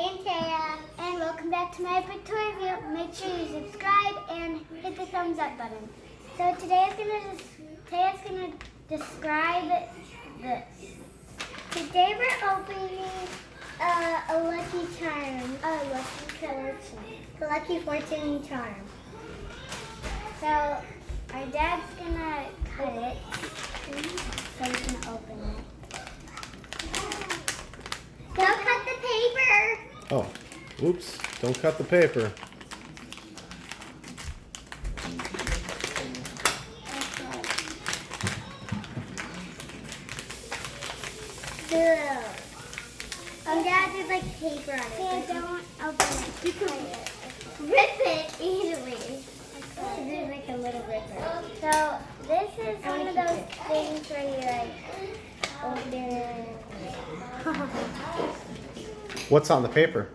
And Taya. And welcome back to my quick toy review. Make sure you subscribe and hit the thumbs up button. So Taya's gonna describe this. Today we're opening a lucky charm, a lucky collection, the lucky fortune charm. So our dad's gonna cut it, so we can open it. Don't cut the paper! Oh, oops, don't cut the paper. Oh, Dad, there's like paper on it. Yeah, don't open it. You can rip it easily. Okay. There's like a little ripper. So, this is one of those things where you like open it. What's on the paper?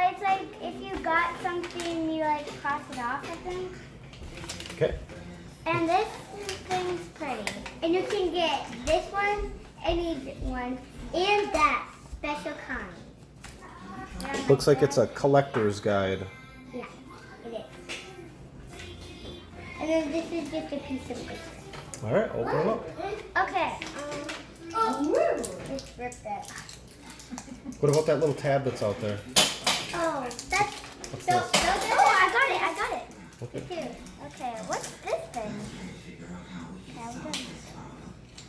It's like if you got something, you like cross it off, I think. Okay. And this thing's pretty. And you can get this one, any one, and that special kind. Looks like it's a collector's guide. Yeah, it is. And then this is just a piece of paper. All right, open it up. Okay. Let's rip that. What about that little tab that's out there? Oh, that's. What's So, this? oh, I got it. Okay. Me too. Okay, what's this thing?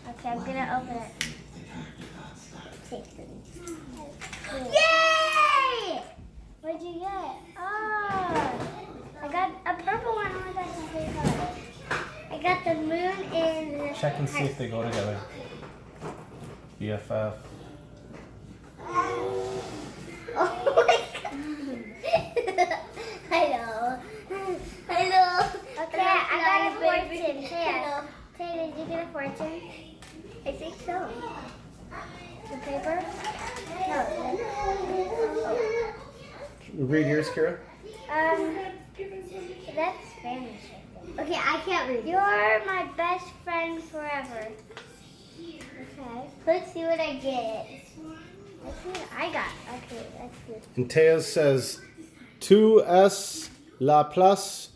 Okay, I'm gonna open it. Yay! What'd you get? Oh, I got a purple one. Oh my gosh, my favorite color. I got the moon and the Check and see if they go together. BFF. Oh my god. I know. Okay, I got a fortune. Tay, did you get a fortune? I think so. The paper? No. Read yours, Kira. That's Spanish. Okay, I can't read. You're my best friend forever. Okay. Let's see what I get. Let's see what I got. Okay, that's good. And Taya says, 2S la plus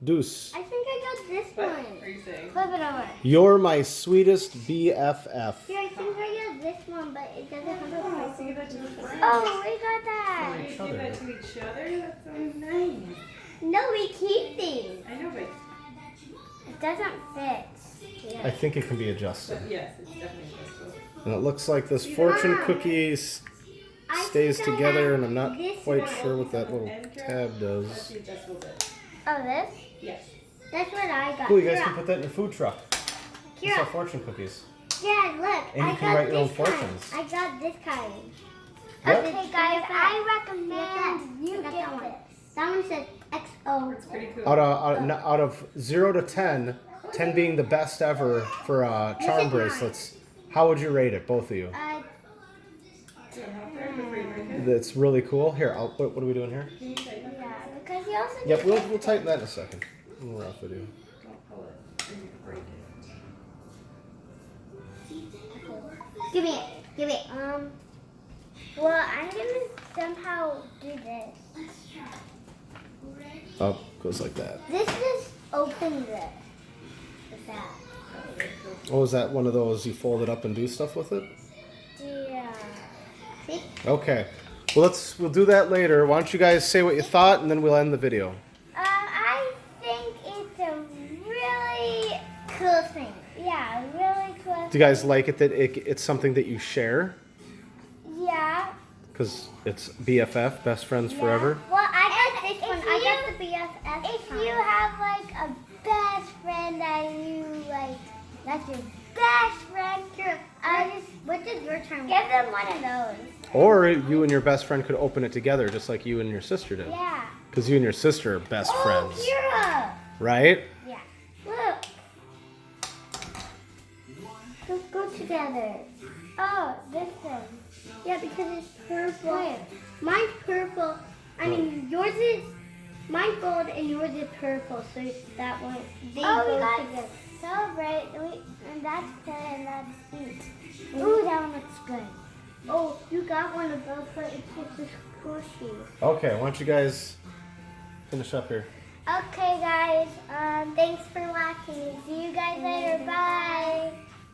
douce. I think I got this What one. are you saying? Flip it over. You're my sweetest BFF. Here, I think I got this one, but it doesn't have a Oh, price. so give that to the friend. Oh, we got that. You give that to each other? That's so nice. No, we keep these. I know, but It doesn't fit. I think it can be adjusted. yes, it's definitely adjustable. And it looks like this fortune cookie stays together, and I'm not quite sure what that little tab That's does. the adjustable bit. Oh, this? Yes. That's what I got. Cool, you guys can put that in your food truck. You sell Kira. fortune cookies. Dad, look. And you I can got write your own this kind. fortunes. I got this kind. Yep. Okay, guys, I recommend you get this. That one says XO. It's pretty cool. Out of 0 to 10, 10 being the best ever for charm bracelets, how would you rate it, both of you? That's really cool. Here, what are we doing here? Yeah, because you also Yep, we'll tighten that in a second. We're off video. Don't pull it. Or you can break it. Give me it. Well, I'm gonna somehow do this. Oh, goes like that. This just opens it. Like that. Oh, is that one of those you fold it up and do stuff with it? Yeah. See? Okay. Well, we'll do that later. Why don't you guys say what you thought, and then we'll end the video. I think it's a really cool thing. Yeah, really cool. Do you guys like it that it's something that you share? Yeah. Because it's BFF, best friends forever. Well, I got this one. I got the BFF. If you have like a best friend that you like, that's your best friend. What does your term? Give them one of those. Or you and your best friend could open it together, just like you and your sister did. Yeah. Because you and your sister are best friends. Kira. Right? Yeah. Look. Let's go together. Oh, this one. Yeah, because it's purple. Wait. Mine's purple. I mean, yours is. Mine's gold and yours is purple, so that one. They go together. Celebrate. And that's good and that's sweet. Ooh, that one looks good. Oh, you got. got one of both, but it's just a squishy. Okay, why don't you guys finish up here? Okay, guys. Thanks for watching. See you guys later. Bye.